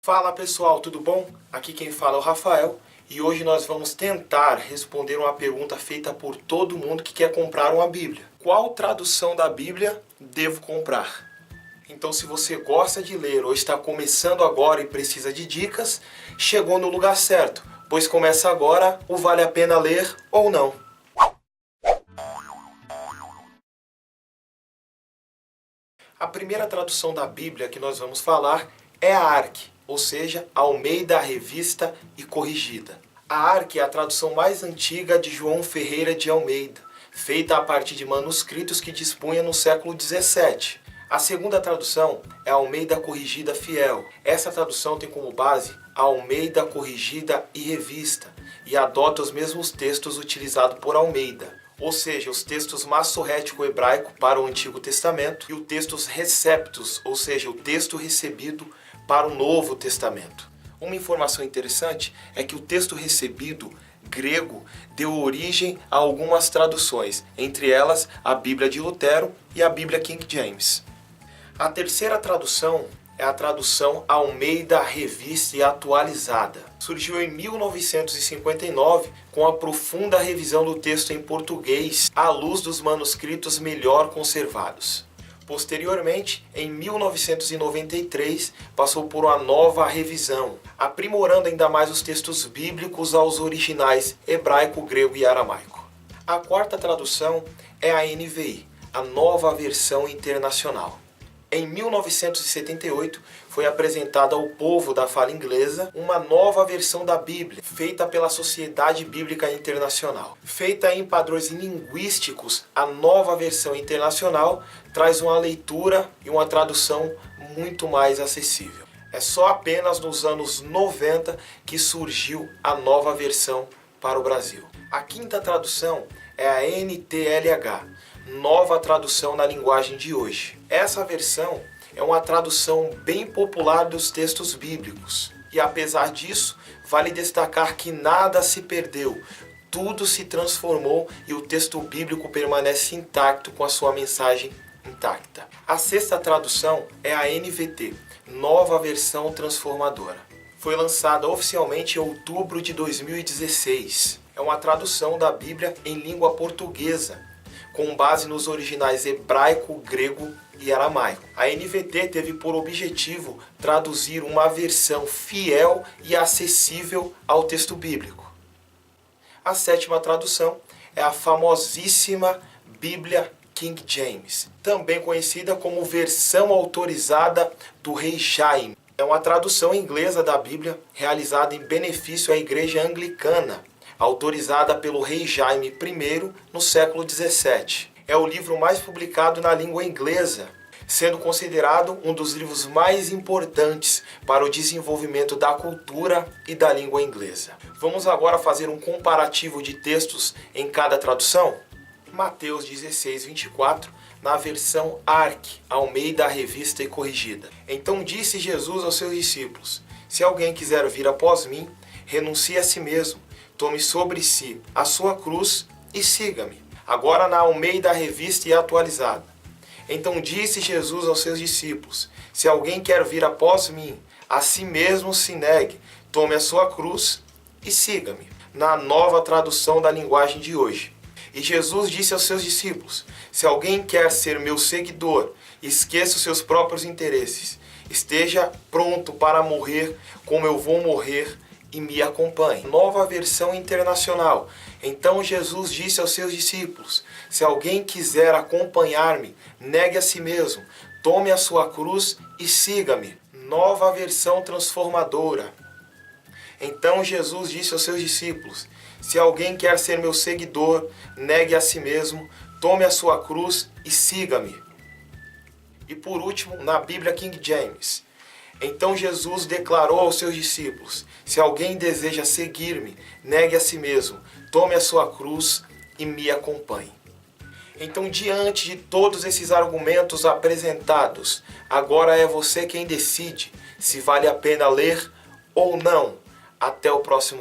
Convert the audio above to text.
Fala pessoal, tudo bom? Aqui quem fala é o Rafael e hoje nós vamos tentar responder uma pergunta feita por todo mundo que quer comprar uma Bíblia. Qual tradução da Bíblia devo comprar? Então, se você gosta de ler ou está começando agora e precisa de dicas, chegou no lugar certo, pois começa agora o Vale a Pena Ler ou Não. A primeira tradução da Bíblia que nós vamos falar é a ARC, ou seja, Almeida Revista e Corrigida. A ARC é a tradução mais antiga de João Ferreira de Almeida, feita a partir de manuscritos que dispunha no século XVII. A segunda tradução é a Almeida Corrigida Fiel. Essa tradução tem como base a Almeida Corrigida e Revista e adota os mesmos textos utilizados por Almeida, ou seja, os textos massorrético-hebraico para o Antigo Testamento e os textos receptos, ou seja, o texto recebido para o Novo Testamento. Uma informação interessante é que o texto recebido grego deu origem a algumas traduções, entre elas a Bíblia de Lutero e a Bíblia King James. A terceira tradução é a tradução Almeida Revista e Atualizada. Surgiu em 1959 com a profunda revisão do texto em português à luz dos manuscritos melhor conservados. Posteriormente, em 1993, passou por uma nova revisão, aprimorando ainda mais os textos bíblicos aos originais hebraico, grego e aramaico. A quarta tradução é a NVI, a Nova Versão Internacional. Em 1978, foi apresentada ao povo da fala inglesa uma nova versão da Bíblia, feita pela Sociedade Bíblica Internacional. Feita em padrões linguísticos, a nova versão internacional traz uma leitura e uma tradução muito mais acessível. É só apenas nos anos 90 que surgiu a nova versão para o Brasil. A quinta tradução é a NTLH, Nova Tradução na Linguagem de Hoje. Essa versão é uma tradução bem popular dos textos bíblicos. E apesar disso, vale destacar que nada se perdeu, tudo se transformou e o texto bíblico permanece intacto com a sua mensagem intacta. A sexta tradução é a NVT, Nova Versão Transformadora. Foi lançada oficialmente em outubro de 2016. É uma tradução da Bíblia em língua portuguesa, com base nos originais hebraico, grego e aramaico. A NVT teve por objetivo traduzir uma versão fiel e acessível ao texto bíblico. A sétima tradução é a famosíssima Bíblia King James, também conhecida como versão autorizada do Rei Jaime. É uma tradução inglesa da Bíblia realizada em benefício à Igreja Anglicana, autorizada pelo Rei Jaime I no século XVII. É o livro mais publicado na língua inglesa, sendo considerado um dos livros mais importantes para o desenvolvimento da cultura e da língua inglesa. Vamos agora fazer um comparativo de textos em cada tradução? Mateus 16:24, na versão ARC, Almeida Revista e Corrigida. Então disse Jesus aos seus discípulos: se alguém quiser vir após mim, renuncie a si mesmo, tome sobre si a sua cruz e siga-me. Agora na Almeida Revista e Atualizada. Então disse Jesus aos seus discípulos: se alguém quer vir após mim, a si mesmo se negue, tome a sua cruz e siga-me. Na Nova Tradução da Linguagem de Hoje. E Jesus disse aos seus discípulos: se alguém quer ser meu seguidor, esqueça os seus próprios interesses, esteja pronto para morrer como eu vou morrer e me acompanhe. Nova Versão Internacional. Então Jesus disse aos seus discípulos: se alguém quiser acompanhar-me, negue a si mesmo, tome a sua cruz e siga-me. Nova Versão Transformadora. Então Jesus disse aos seus discípulos: se alguém quer ser meu seguidor, negue a si mesmo, tome a sua cruz e siga-me. E por último, na Bíblia King James. Então Jesus declarou aos seus discípulos: se alguém deseja seguir-me, negue a si mesmo, tome a sua cruz e me acompanhe. Então, diante de todos esses argumentos apresentados, agora é você quem decide se vale a pena ler ou não. Até o próximo vídeo.